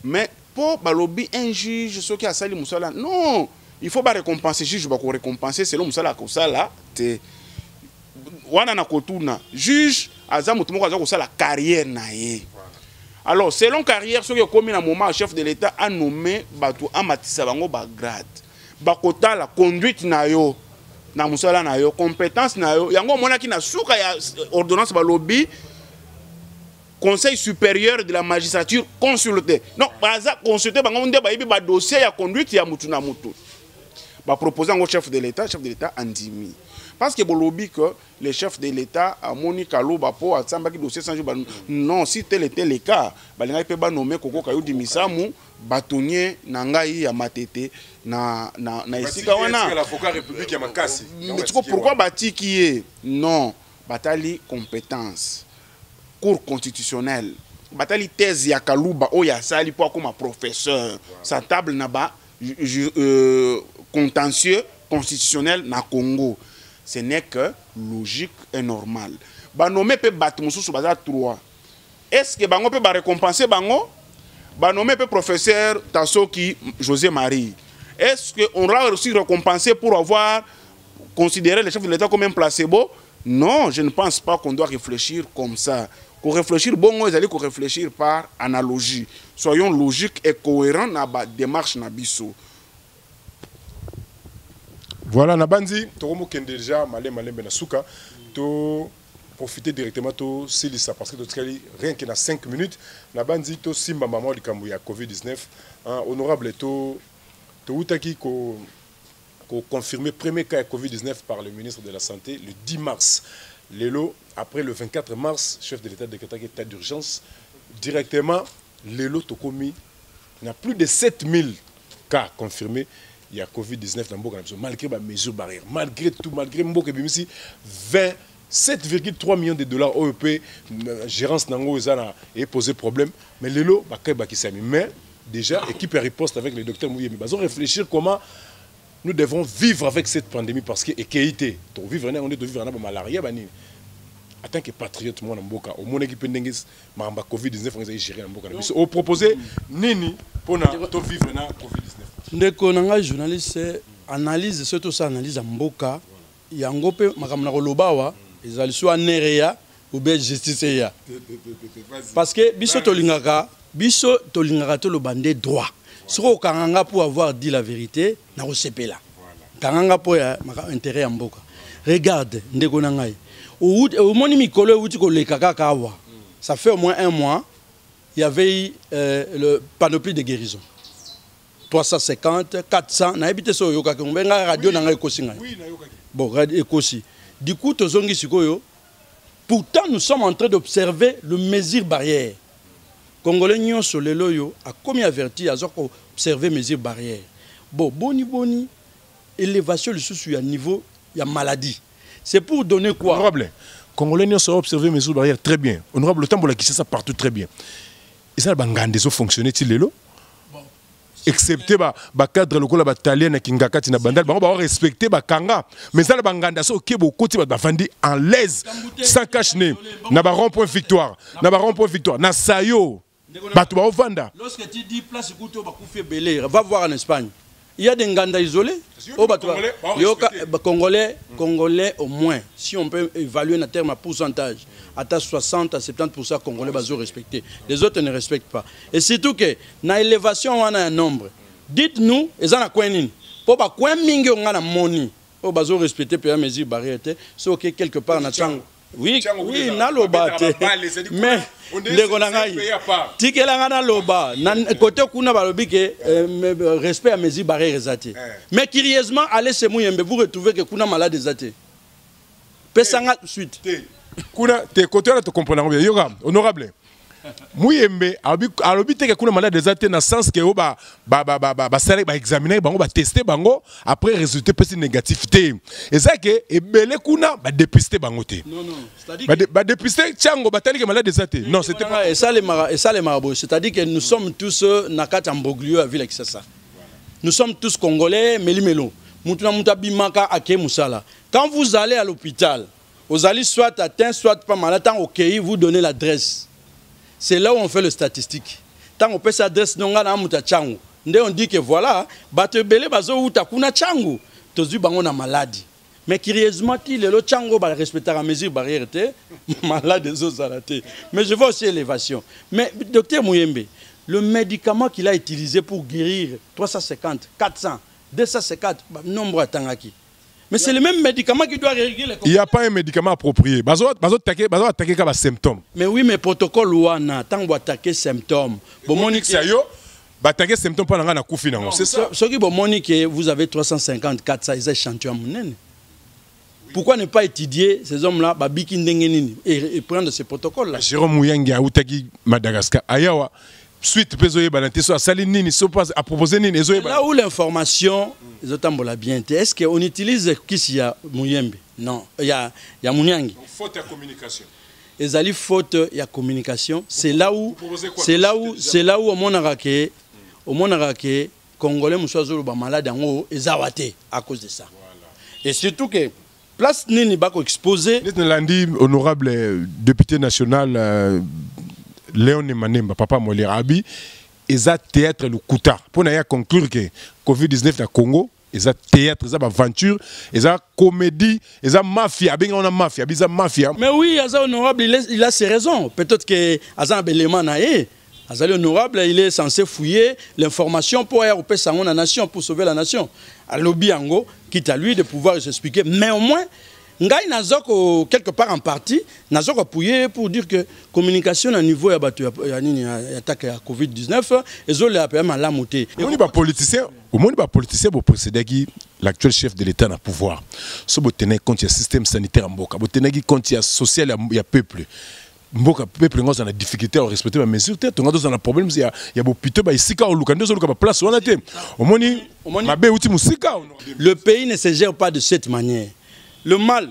A: Mais pour Balobi, un juge, ce qui a sali Moussala, non, il faut pas récompenser. Le juge va récompenser selon Moussala Kosala. Wana na kotuna juge azamutumo aza kosala carrière na ye. Alors selon carrière ce qui est commis na moment chef de l'État a nommé batu amatisa bango ba grade ba kota la conduite na yo na musala na yo compétence na yo yango mona ki na suka ya ordonnance ba lobby Conseil supérieur de la magistrature consulté. Non, baza consulté bango nde ba yebi ba dossier ya conduite ya mutu na mutu. Ba proposer au chef de l'État andimi. Parce que bolobi que le chef de l'État a Moni Kaloba po atsamba ki dossier sans jour non si tel était le cas balinga pe ba nommer Koko Kayudi Misamu bâtonnier nangai ya matete na esika wana
C: l'avocat république ya makasi.
A: Mais pourquoi batiki est non batali compétence cour constitutionnelle batali thèse ya Kalouba o ya sali po comme professeur sa table na ba contentieux constitutionnel na Congo. Ce n'est que logique et normal. Banomé peut battre Moussou Baza 3. Est-ce que Bango peut récompenser Bango? Banomé peut professeur Tassoki José Marie. Est-ce qu'on aura aussi récompensé pour avoir considéré le chef de l'État comme un placebo? Non, je ne pense pas qu'on doit réfléchir comme ça. Pour réfléchir, bon, ils allaient réfléchir par analogie. Soyons logiques et cohérents dans la démarche Nabiso.
C: Voilà, Nabandi, Toromo déjà, Malé Benasuka, to profiter directement to Silissa, parce que rien que dans 5 minutes, Nabandi, to Simba Maman du Kambouya Covid-19, honorable, to Outaki, ko confirmé premier cas de Covid-19 par le ministre de la Santé le 10 mars. Lelo, après le 24 mars, chef de l'État décrété état d'urgence, directement, Lelo Tokomi, il y a plus de 7000 cas confirmés. Il y a Covid-19 dans Mboka, malgré les mesures barrières, malgré tout, malgré Mboka Bimisi, 27,3 millions de dollars OEP, gérance Nango et posé problème. Mais le lot, mais déjà, équipe riposte avec le docteur Mouyemi. Ils ont réfléchi comment nous devons vivre avec cette pandémie parce que équité, on vivre on est de vivre en malaria. En tant que patriote, moi, Mboka, au monde qui peut mamba Covid-19, on a géré Mboka. On proposé Nini pour vivre na Covid-19.
B: Ndeko nanga journaliste analyse surtout ça analyse Mboka yango pe makamna kolobawa ezali so nereya ou bien justice ya. Parce que biso tolingaka to le bandé droit. Soko kanganga pour avoir dit la vérité na osepela. Kanganga pour ya intérêt ya Mboka. Regarde ndeko nanga au moni mikolo uti ko lekaka kawa. Ça fait au moins 1 mois, il y avait le panoplie de guérison. 350, 400, na habité so yoka ko benga radio na ngai kosinga. Oui, na yoka. Bon, radio ekosi. Du coup, tozongi sikoyo. Pourtant, nous sommes en train d'observer le mesure barrière. Congolais nyon so lelo yo a commis averti à zoko observer mesure barrière. Bon, boni élévation le sous à niveau il y a maladie. C'est pour donner quoi?
C: Honorable. Congolais nyon so observer mesure barrière très bien. Honorable le temps pour la qui ça partout très bien. Et ça bangande so fonctionner-t-il lelo? Excepté ba cadre lokola ba talien na kingakati na bandal ba respecter ba kanga mais ça la banganda so kebo koti ba fandi en l'aise sans cache-nez na ba rond-point victoire na sayo ba to ba vanda.
B: Lorsque tu dis place kuto ba kufie belé va voir en Espagne il y a des nganda isolés au congolais au moins si on peut évaluer en termes de pourcentage à 60 à 70% congolais bazo respecter les autres ne respectent pas et surtout que na élévation on a un nombre dites-nous ezana kwenini po ba kwen mingi on a moni o bazo respecter per mesure barrière so que quelque part na tang oui na loba mais ndeko na ngai tikelanga na loba na côté kuna balobi que respect à mesure barrière ezate mais curieusement allez chez Mouyembe vous retrouvez que kuna malade ezate pesanga suite
C: kuna te côté là te comprendre bien yoga honorable Mouyembe alobi te que kuna malade ezate na sens que ba sala ba examiner bango ba tester bango après résultat petit négatif te et ça que ebele kuna ba dépister bango te non c'est-à-dire ba dépister tiango batali que malade ezate non c'était pas
B: et ça les marabouts c'est-à-dire que nous sommes tous na kati amboglio à ville ça nous sommes tous congolais melimelo mutuna mutabimaka ake musala quand vous allez à l'hôpital vous allez soit atteint soit pas malade tant OK vous donnez l'adresse. C'est là où on fait le statistique. Tant on peut s'adresser non na muta changu. Ndé on dit que voilà, bato belé bazo uta kuna changu. Tozu bango na maladie. Mais curieusement ti le changu ba respecter la mesure barrière té malade des autres zalaté. Mais je vois aussi élévation. Mais docteur Mouyembe, le médicament qu'il a utilisé pour guérir 350, 400, 250 nombre atangaki. Mais c'est le même médicament qui doit régler les...
C: Il n'y a pas un médicament approprié. Bazo attaquer les symptômes.
B: Mais oui, mais protocole ouana, tant que attaquer symptômes. Bon, Monique,
C: attaquer symptômes pendant la coufi. C'est ça.
B: Ce qui bon Monique, vous avez 350, 400, ils échantillons. Pourquoi ne pas étudier ces hommes-là, et prendre ces protocoles-là?
C: Jérôme Mouyangi a outaki Madagascar. Ayawa. Suite à proposer
B: là où l'information bien, est-ce qu'on utilise qui a Mouyembe? Non, il y a Mouniangi.
C: Faute de communication.
B: Les faute de communication, c'est là où au Monarake, Congolais Moussouazou ba malade en haut et zawate à cause de ça. Et surtout que place nini bako exposé.
C: Lundi, honorable député national Léon Manemba, papa Molé Rabi, ils ont théâtre le Kouta. Pour conclure que Covid-19 dans Congo, ils ont théâtre, ils ont aventure, ils ont comédie, ils ont mafia. Ils ont mafia.
B: Mais oui, honorable, il a ses raisons. Peut-être que Azan Beléman naé. Azali honorable, il est censé fouiller l'information pour aller au la nation, pour sauver la nation. À l'Obi Ango, quitte à lui de pouvoir s'expliquer. Mais au moins, Ngai Nazoko, quelque part en partie, Nazoko appuyé pour dire que communication à niveau de l'attaque à Covid-19, ils ont l'appel à la montée.
C: Au moins, les politiciens pour précéder l'actuel chef de l'État dans le pouvoir. Si vous tenez compte du système sanitaire en Boka, vous tenez compte du social et du peuple. Mboka peuple ngos dans la difficulté à respecter les mesures tête on a dans un problème il y a plutôt ici quand on look en place on a été au
B: le pays ne se gère pas de cette manière. Le mal,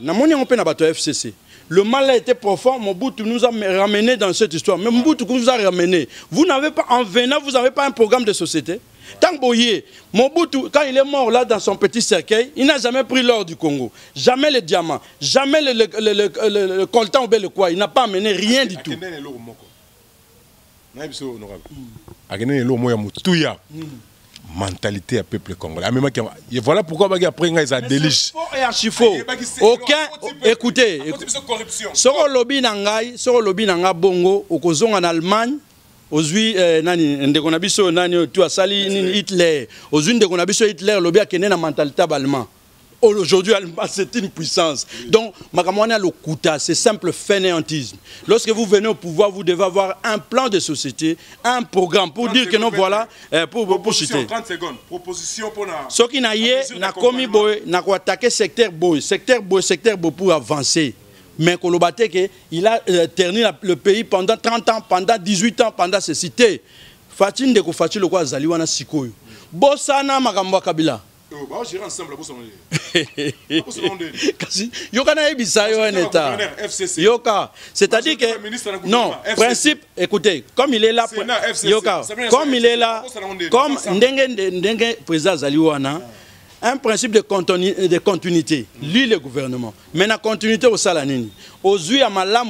B: FCC. Le mal a été profond. Mobutu nous a ramené dans cette histoire. Mais Mobutu nous a ramené. Vous n'avez pas, en venant, vous n'avez pas un programme de société. Tant Boye, Mobutu, quand il est mort là dans son petit cercueil, il n'a jamais pris l'or du Congo. Jamais le diamant. Jamais le coltan ou le quoi. Il n'a pas amené rien du tout.
C: Mentalité à peuple congolais. Et voilà pourquoi après ils ont délige.
B: Aucun écoutez, soro lobby nangai, bongo okozonga en Allemagne, ozui nani ndeko na biso nani tu asali Hitler, ozui ndeko na biso Hitler lobby akene na mentalité allemand. Aujourd'hui, c'est une puissance. Donc, Makamouana le Kouta, c'est simple fainéantisme. Lorsque vous venez au pouvoir, vous devez avoir un plan de société, un programme pour dire que non, voilà, pour citer.
C: 30 secondes. Proposition pour la...
B: Ce qui n'a commis boy, n'a quoi attaqué secteur boy pour avancer. Mais Kolobate, il a terni le pays pendant 30 ans, pendant 18 ans, pendant ces cités. Fatin de Kofati le quoi Zaliwana Sikoyo. Bossana Makamwa Kabila. C'est-à-dire que non, principe, écoutez, comme il est là, comme il est là, comme Ndenge président Zaliwana, un principe de continuité, lui le gouvernement. Mais la continuité au Salanini. Aux yeux à ma lame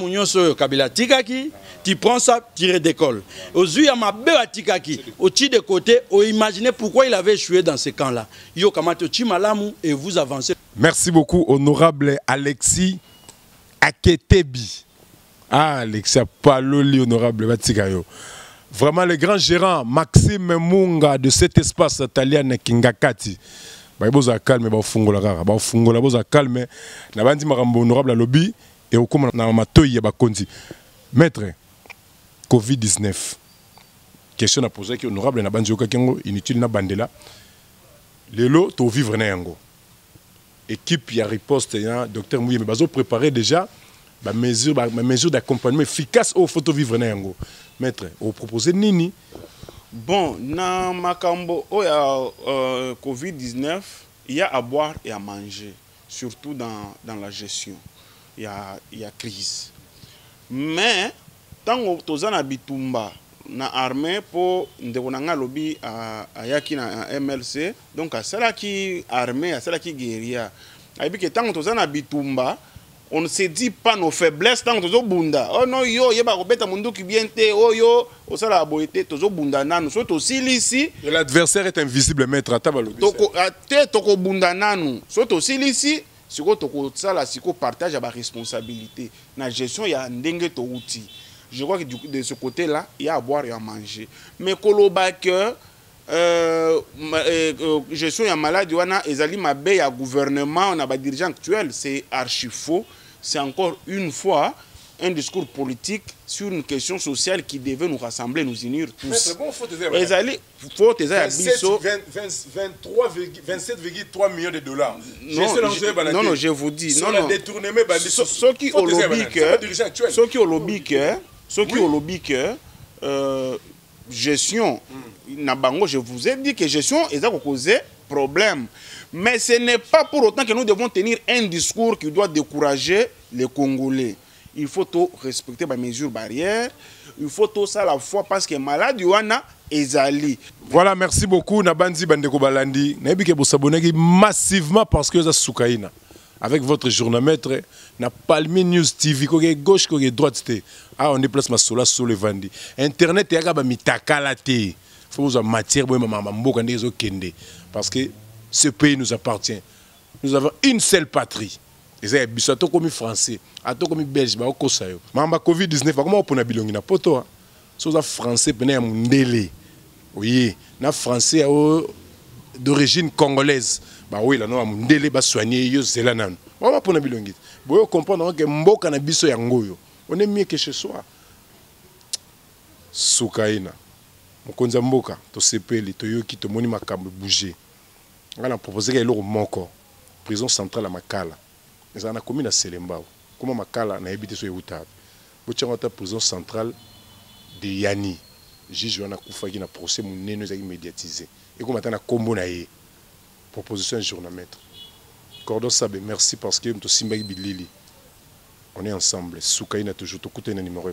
B: Kabila Tikaki, tu prends ça, tu redécolles. Aux yeux à ma belle Tikaki, au-dessus de côté, on imaginez pourquoi il avait échoué dans ces camps-là. Yo Kamato Chimalamu et vous avancez.
C: Merci beaucoup, honorable Alexis Aketebi. Ah, Alexis Paloli, honorable Batikayo. Vraiment, le grand gérant Maxime Munga de cet espace italien Kingakati. Boza calme ba fungola kaka ba fungola boza calme na bandi makambo honorable lobby et okoma na matoyi ba konzi maître Covid-19 question à poser qui honorable na bandi yoka kengo inutile na bandela lelo to vivre na yango équipe ya riposte ya docteur Mouye mais bazo préparer déjà ba mesure d'accompagnement efficace au photo vivre na yango maître au proposer nini.
A: Bon, dans Makambo, Covid-19, il y a à boire et à manger, surtout dans la gestion. Il y a crise. Mais, tant que tu as bitumba na armée pour ndekona lobby à yaki na MLC, donc à celle qui armée, à celle qui guérilla. Et puis que tant que tu as bitumba, on ne se dit pas nos faiblesses tant que tu as bunda. Oh non, yo, yeba robeta mundo qui bien te, oh yo, au sala la boité, tu as bunda nanu. Soit aussi ici.
C: L'adversaire est invisible, maître à tabalo.
A: Toko bunda nanu. Soit aussi ici, si tu as si partage la responsabilité. La gestion, il y a un dengue to outil. Je crois que de ce côté-là, il y a à boire et à manger. Mais koloba que gestion ya maladie wana ezali mabe ya gouvernement na ba dirigeant actuel, c'est archi faux. C'est encore une fois un discours politique sur une question sociale qui devait nous rassembler, nous unir tous.
C: Maître, bon, faut 27,3 millions de dollars.
A: Non, je vous dis.
C: Non,
A: non. Ceux qui ont lobby que gestion, je vous ai dit que gestion est à causer problème. Mais ce n'est pas pour autant que nous devons tenir un discours qui doit décourager les Congolais. Il faut tout respecter les mesures barrières. Il faut tout ça à la fois parce que malade Yohana ezali.
C: Voilà, merci beaucoup. Nabandi Bandeko Balandi. Nabi ke vous s'abonner massivement parce que vous êtes Soukaina. Avec votre journalmaître, na Palmi News TV, côté gauche, côté droite. Ah, on déplace ma sola sur le Vandi. Internet est à mitakalate. Faut vous en matière, parce que ce pays nous appartient. Nous avons une seule patrie. Et ça, c'est comme français, comme belge, mais aussi Mamba Covid-19, comment on peut bilongi na poto? Si vous êtes français, prenez un mundele. Oui, na français d'origine congolaise. Bah oui, là, nous avons mundele, bah soigner, yo, c'est là, non. Comment on peut bilongi? Vous comprenez que mboka na biso yangoyo. On est mieux que chez soi. Soukaina. Mokonza mboka, to sepeli, to yoki, to moni makambo bouger. On a proposé qu'il y ait moko. Prison centrale à Makala. Ils ont commis à Selembao. Comment Makala n'a habité sur Youtabe. Vous avez la prison centrale de Yani. Juge Joana Koufa qui a procès mon nez nous a médiatisé. Et comme maintenant combo naie. Proposition journalmaître. Cordon Sabé, merci parce que nous sommes Bilili. On est ensemble. Soukaina toujours tout côté numéro 1.